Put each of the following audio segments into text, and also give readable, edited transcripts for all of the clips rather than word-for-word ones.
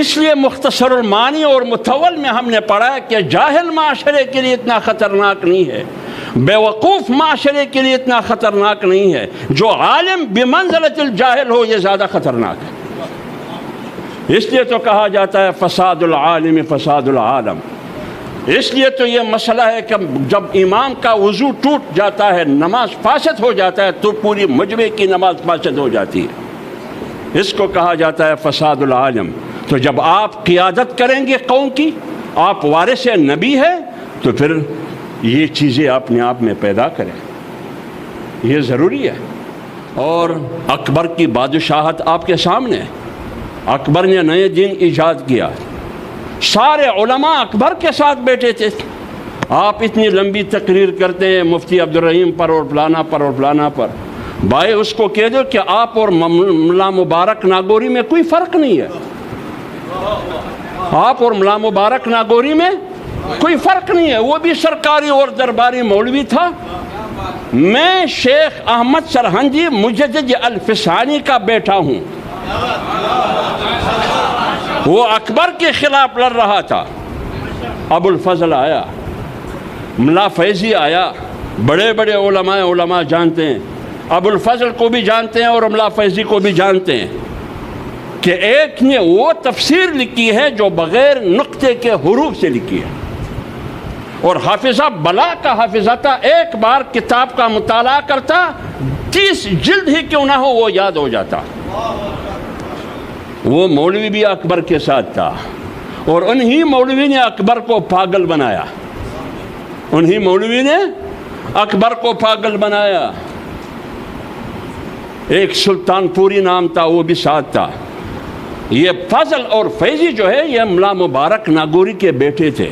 اس لیے مختصر المانی اور متول میں ہم نے پڑھا ہے کہ جاہل معاشرے کے لیے اتنا خطرناک نہیں ہے، بیوقوف معاشرے کے لیے اتنا خطرناک نہیں ہے، جو عالم بمنزلۃ الجاہل ہو یہ زیادہ خطرناک ہے۔ اس لیے تو کہا جاتا ہے فساد العالم فساد العالم۔ اس لیے تو یہ مسئلہ ہے کہ جب امام کا وضو ٹوٹ جاتا ہے، نماز فاسد ہو جاتا ہے، تو پوری مجمع کی نماز فاسد ہو جاتی ہے۔ اس کو کہا جاتا ہے فساد العالم۔ تو جب آپ قیادت کریں گے قوم کی، آپ وارث نبی ہے، تو پھر یہ چیزیں اپنے آپ میں پیدا کریں، یہ ضروری ہے۔ اور اکبر کی بادشاہت آپ کے سامنے ہے۔ اکبر نے نئے دین ایجاد کیا، سارے علماء اکبر کے ساتھ بیٹھے تھے۔ آپ اتنی لمبی تقریر کرتے ہیں مفتی عبد الرحیم پر اور فلانا پر اور فلانا پر، بھائی اس کو کہہ دو کہ آپ اور ملا مبارک ناگوری میں کوئی فرق نہیں ہے۔ آپ اور ملا مبارک ناگوری میں کوئی فرق نہیں ہے، وہ بھی سرکاری اور درباری مولوی تھا، میں شیخ احمد سرہندی مجدد الفسانی کا بیٹا ہوں۔ وہ اکبر کے خلاف لڑ رہا تھا۔ ابو الفضل آیا، ملا فیضی آیا، بڑے بڑے علماء جانتے ہیں، ابو الفضل کو بھی جانتے ہیں اور ملا فیضی کو بھی جانتے ہیں کہ ایک نے وہ تفسیر لکھی ہے جو بغیر نقطے کے حروف سے لکھی ہے، اور حافظہ بلا کا حافظہ تھا، ایک بار کتاب کا مطالعہ کرتا 30 جلد ہی کیوں نہ ہو وہ یاد ہو جاتا۔ وہ مولوی بھی اکبر کے ساتھ تھا، اور انہی مولوی نے اکبر کو پاگل بنایا، انہی مولوی نے اکبر کو پاگل بنایا۔ ایک سلطان پوری نام تھا، وہ بھی ساتھ تھا۔ یہ فضل اور فیضی جو ہے یہ ملا مبارک ناگوری کے بیٹے تھے،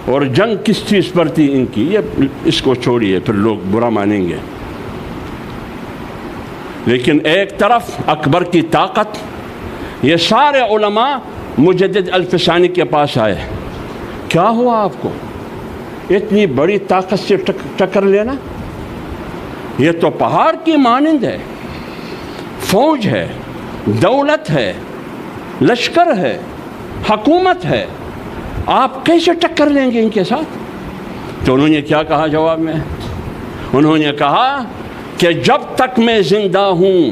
اور جنگ کس چیز پر تھی ان کی، یہ اس کو چھوڑیے پھر لوگ برا مانیں گے۔ لیکن ایک طرف اکبر کی طاقت، یہ سارے علماء مجدد الفسانی کے پاس آئے، کیا ہوا آپ کو اتنی بڑی طاقت سے ٹکر لینا؟ یہ تو پہاڑ کی مانند ہے، فوج ہے، دولت ہے، لشکر ہے، حکومت ہے، آپ کیسے ٹکر لیں گے ان کے ساتھ؟ تو انہوں نے کیا کہا جواب میں؟ انہوں نے کہا کہ جب تک میں زندہ ہوں،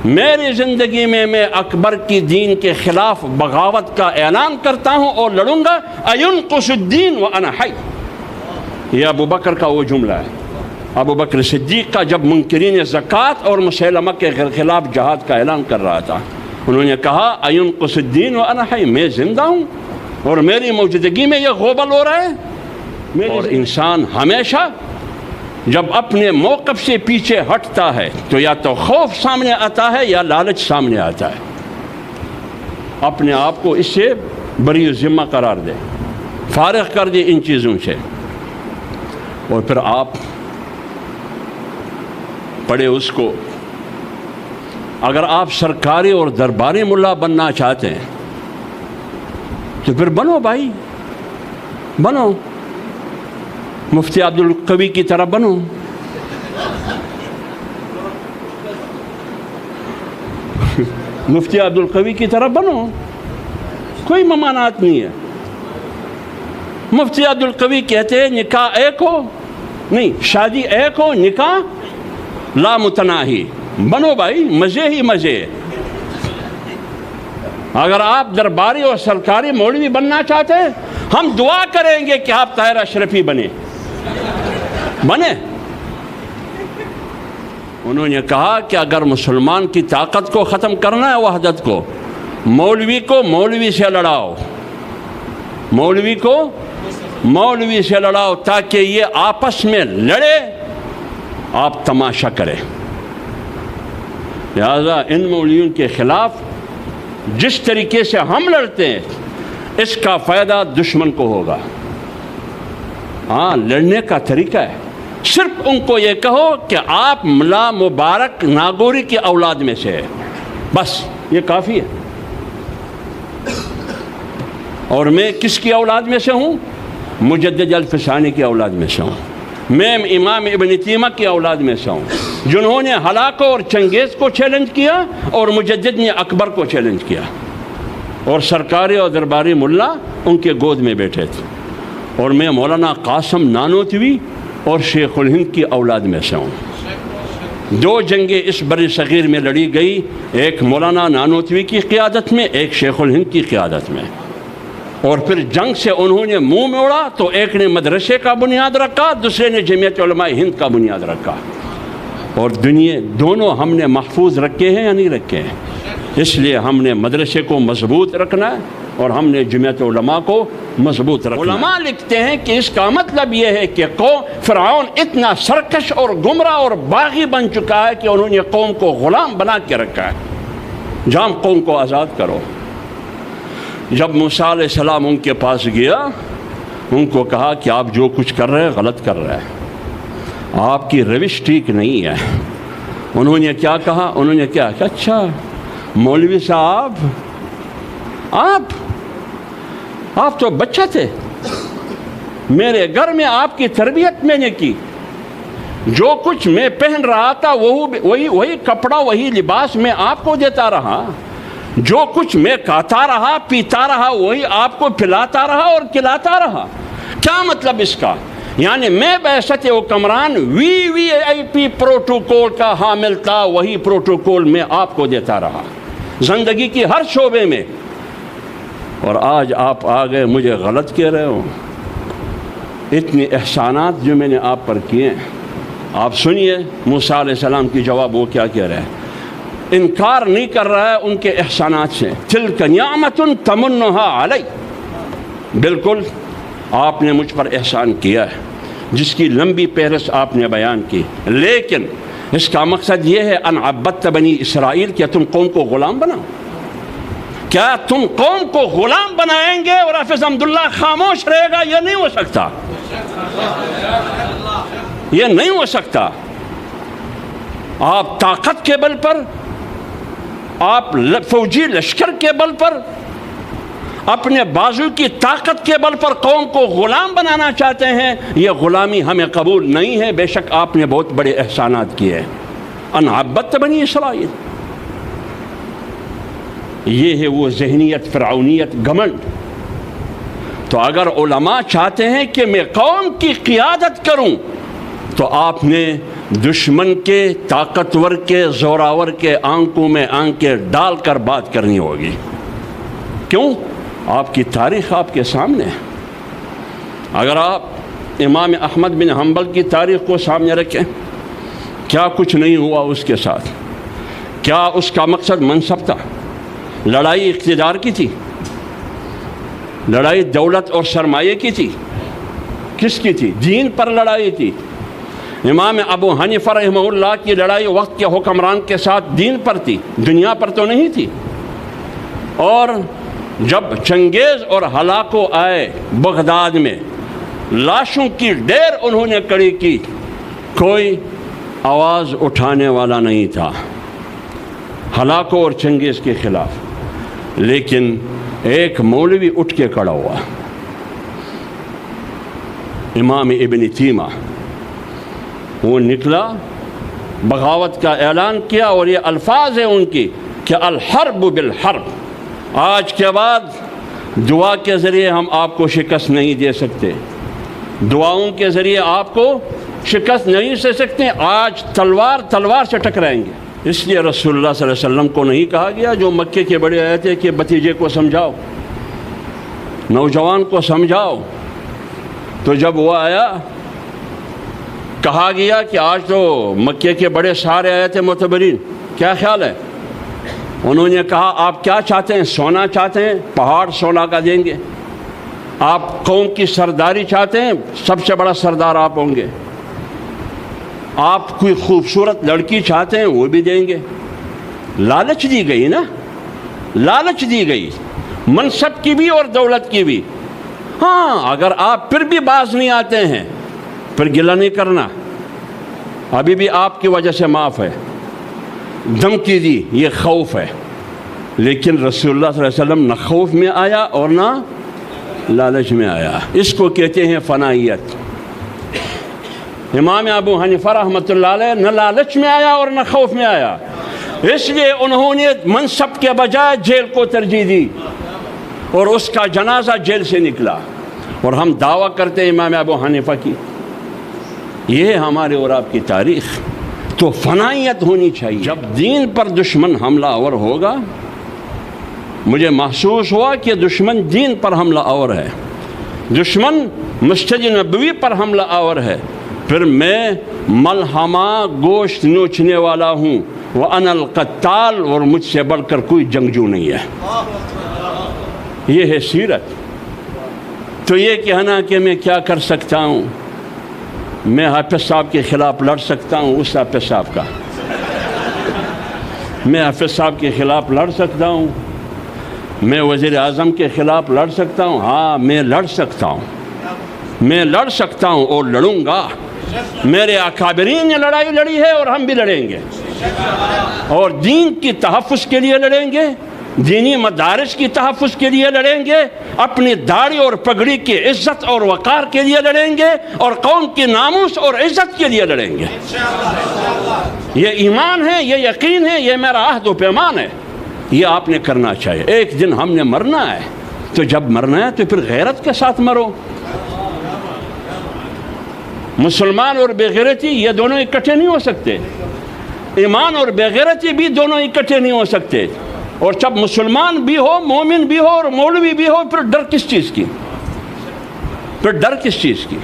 میری زندگی میں اکبر کی دین کے خلاف بغاوت کا اعلان کرتا ہوں اور لڑوں گا، اَيُنْقُصُ الدِّينُ وَأَنَا حَيٌّ۔ یہ ابو بکر کا وہ جملہ ہے، ابو بکر صدیق کا جب منکرین زکوٰۃ اور مسیلمہ کے خلاف جہاد کا اعلان کر رہا تھا، انہوں نے کہا اَيُنْقُصُ الدِّينُ وَأَنَا حَيٌّ، میں زندہ ہوں اور میری موجودگی میں یہ غوبل ہو رہا ہے۔ اور انسان ہمیشہ جب اپنے موقف سے پیچھے ہٹتا ہے تو یا تو خوف سامنے آتا ہے یا لالچ سامنے آتا ہے۔ اپنے آپ کو اس سے بری ذمہ قرار دے، فارغ کر دے ان چیزوں سے، اور پھر آپ پڑھے اس کو۔ اگر آپ سرکاری اور درباری ملا بننا چاہتے ہیں تو پھر بنو بھائی، بنو، مفتی عبد القوی کی طرح بنو۔ مفتی عبد القوی کی طرح بنو، کوئی ممانعت نہیں ہے۔ مفتی عبد القوی کہتے ہیں نکاح ایک ہو، نہیں شادی ایک ہو، نکاح لا متناہی، بنو بھائی، مزے ہی مزے۔ اگر آپ درباری اور سرکاری مولوی بننا چاہتے ہیں، ہم دعا کریں گے کہ آپ طاہر اشرفی بنے۔ انہوں نے کہا کہ اگر مسلمان کی طاقت کو ختم کرنا ہے، وحدت کو، مولوی کو مولوی سے لڑاؤ، مولوی کو مولوی سے لڑاؤ، تاکہ یہ آپس میں لڑے، آپ تماشا کریں۔ لہذا ان مولویوں کے خلاف جس طریقے سے ہم لڑتے ہیں، اس کا فائدہ دشمن کو ہوگا۔ ہاں، لڑنے کا طریقہ ہے، صرف ان کو یہ کہو کہ آپ ملا مبارک ناگوری کی اولاد میں سے ہے، بس یہ کافی ہے۔ اور میں کس کی اولاد میں سے ہوں؟ مجدد الفسانی کی اولاد میں سے ہوں۔ میں امام ابن تیمیہ کی اولاد میں سے ہوں، جنہوں نے ہلاکو اور چنگیز کو چیلنج کیا اور مجدد نے اکبر کو چیلنج کیا، اور سرکاری اور درباری ملا ان کے گود میں بیٹھے تھے۔ اور میں مولانا قاسم نانوتوی اور شیخ الہند کی اولاد میں سے ہوں۔ دو جنگیں اس بر صغیر میں لڑی گئی، ایک مولانا نانوتوی کی قیادت میں، ایک شیخ الہند کی قیادت میں، اور پھر جنگ سے انہوں نے منہ موڑا تو ایک نے مدرسے کا بنیاد رکھا، دوسرے نے جمعیت علماء ہند کا بنیاد رکھا، اور دونوں ہم نے محفوظ رکھے ہیں یا نہیں رکھے ہیں؟ اس لیے ہم نے مدرسے کو مضبوط رکھنا ہے اور ہم نے جمعیت علماء کو مضبوط رکھنا ہے۔ علماء لکھتے ہیں کہ اس کا مطلب یہ ہے کہ فرعون اتنا سرکش اور گمراہ اور باغی بن چکا ہے کہ انہوں نے قوم کو غلام بنا کے رکھا ہے۔ جام قوم کو آزاد کرو۔ جب موسیٰ علیہ السلام ان کے پاس گیا، ان کو کہا کہ آپ جو کچھ کر رہے ہیں غلط کر رہے ہیں، آپ کی روش ٹھیک نہیں ہے۔ انہوں نے کیا کہا؟ انہوں نے کیا کہ اچھا مولوی صاحب آپ تو بچہ تھے، میرے گھر میں آپ کی تربیت میں نے کی، جو کچھ میں پہن رہا تھا وہی کپڑا وہی لباس میں آپ کو دیتا رہا، جو کچھ میں کھاتا رہا پیتا رہا وہی آپ کو پلاتا رہا اور کھلاتا رہا۔ کیا مطلب اس کا؟ یعنی میں بعثت حکمران VVIP پروٹوکول کا حامل تھا، وہی پروٹوکول میں آپ کو دیتا رہا زندگی کی ہر شعبے میں، اور آج آپ آ گئے مجھے غلط کہہ رہے ہو۔ اتنے احسانات جو میں نے آپ پر کیے ہیں، آپ سنیے موسیٰ علیہ السلام کی جواب وہ کیا کہہ رہے ہیں۔ انکار نہیں کر رہا ہے ان کے احسانات سے۔ تلک نعمت تمنها علی، بالکل آپ نے مجھ پر احسان کیا ہے، جس کی لمبی فہرست آپ نے بیان کی، لیکن اس کا مقصد یہ ہے ان عبدت بنی اسرائیل، کیا تم قوم کو غلام بناؤ؟ کیا تم قوم کو غلام بنائیں گے اور حافظ حمداللہ خاموش رہے گا؟ یہ نہیں ہو سکتا، یہ نہیں ہو سکتا۔ آپ طاقت کے بل پر، آپ فوجی لشکر کے بل پر، اپنے بازو کی طاقت کے بل پر قوم کو غلام بنانا چاہتے ہیں، یہ غلامی ہمیں قبول نہیں ہے۔ بے شک آپ نے بہت بڑے احسانات کیے، ان عبدت بنی اسرائیل۔ یہ ہے وہ ذہنیت، فرعونیت، گھمنڈ۔ تو اگر علماء چاہتے ہیں کہ میں قوم کی قیادت کروں تو آپ نے دشمن کے، طاقتور کے، زوراور کے آنکھوں میں آنکھیں ڈال کر بات کرنی ہوگی۔ کیوں؟ آپ کی تاریخ آپ کے سامنے ہے۔ اگر آپ امام احمد بن حنبل کی تاریخ کو سامنے رکھیں، کیا کچھ نہیں ہوا اس کے ساتھ؟ کیا اس کا مقصد منصب تھا؟ لڑائی اقتدار کی تھی، لڑائی دولت اور سرمایہ کی تھی، کس کی تھی؟ دین پر لڑائی تھی۔ امام ابو حنیفہ رحمہ اللہ کی لڑائی وقت کے حکمران کے ساتھ دین پر تھی، دنیا پر تو نہیں تھی۔ اور جب چنگیز اور ہلاکو آئے بغداد میں، لاشوں کی ڈھیر انہوں نے کھڑی کی، کوئی آواز اٹھانے والا نہیں تھا ہلاکو اور چنگیز کے خلاف، لیکن ایک مولوی اٹھ کے کھڑا ہوا، امام ابن تیمیہ۔ وہ نکلا، بغاوت کا اعلان کیا، اور یہ الفاظ ہیں ان کی کہ الحرب بالحرب، آج کے بعد دعا کے ذریعے ہم آپ کو شکست نہیں دے سکتے، دعاؤں کے ذریعے آپ کو شکست نہیں دے سکتے، آج تلوار سے ٹکرائیں گے۔ اس لیے رسول اللہ صلی اللہ علیہ وسلم کو نہیں کہا گیا جو مکے کے بڑے آئے تھے کہ بھتیجے کو سمجھاؤ، نوجوان کو سمجھاؤ، تو جب وہ آیا کہا گیا کہ آج تو مکے کے بڑے سارے آئے تھے معتبرین، کیا خیال ہے؟ انہوں نے کہا آپ کیا چاہتے ہیں؟ سونا چاہتے ہیں؟ پہاڑ سونا کا دیں گے۔ آپ قوم کی سرداری چاہتے ہیں؟ سب سے بڑا سردار آپ ہوں گے۔ آپ کوئی خوبصورت لڑکی چاہتے ہیں؟ وہ بھی دیں گے۔ لالچ دی گئی نا، لالچ دی گئی، منصب کی بھی اور دولت کی بھی۔ ہاں اگر آپ پھر بھی باز نہیں آتے ہیں، پھر گلہ نہیں کرنا، ابھی بھی آپ کی وجہ سے معاف ہے۔ دھمکی دی، یہ خوف ہے، لیکن رسول اللہ صلی اللہ علیہ وسلم نہ خوف میں آیا اور نہ لالچ میں آیا۔ اس کو کہتے ہیں فنائیت۔ امام ابو حنیفہ رحمۃ اللہ علیہ نہ لالچ میں آیا اور نہ خوف میں آیا، اس لیے انہوں نے منصب کے بجائے جیل کو ترجیح دی اور اس کا جنازہ جیل سے نکلا، اور ہم دعویٰ کرتے ہیں امام ابو حنیفہ کی۔ یہ ہمارے اور آپ کی تاریخ، تو فنائیت ہونی چاہیے۔ جب دین پر دشمن حملہ آور ہوگا، مجھے محسوس ہوا کہ دشمن دین پر حملہ آور ہے، دشمن مسجد نبوی پر حملہ آور ہے، پھر میں ملحمہ گوشت نوچنے والا ہوں، وَأَنَا الْقَتَّالُ، اور مجھ سے بڑھ کر کوئی جنگجو نہیں ہے۔ یہ ہے سیرت۔ تو یہ کہنا کہ میں کیا کر سکتا ہوں، میں حافظ صاحب کے خلاف لڑ سکتا ہوں، اس حافظ صاحب کا، میں حافظ صاحب کے خلاف لڑ سکتا ہوں، میں وزیر اعظم کے خلاف لڑ سکتا ہوں، ہاں میں لڑ سکتا ہوں، میں لڑ سکتا ہوں اور لڑوں گا۔ میرے اکابرین نے لڑائی لڑی ہے اور ہم بھی لڑیں گے، اور دین کی تحفظ کے لیے لڑیں گے، دینی مدارس کی تحفظ کے لیے لڑیں گے، اپنی داڑھی اور پگڑی کی عزت اور وقار کے لیے لڑیں گے، اور قوم کی ناموس اور عزت کے لیے لڑیں گے۔ یہ ایمان ہے، یہ یقین ہے، یہ میرا عہد و پیمان ہے، یہ آپ نے کرنا چاہیے۔ ایک دن ہم نے مرنا ہے، تو جب مرنا ہے تو پھر غیرت کے ساتھ مرو۔ مسلمان اور بے غیرتی یہ دونوں اکٹھے نہیں ہو سکتے، ایمان اور بے غیرتی بھی دونوں اکٹھے نہیں ہو سکتے۔ اور جب مسلمان بھی ہو، مومن بھی ہو اور مولوی بھی ہو، پھر ڈر کس چیز کی؟ پھر ڈر کس چیز کی؟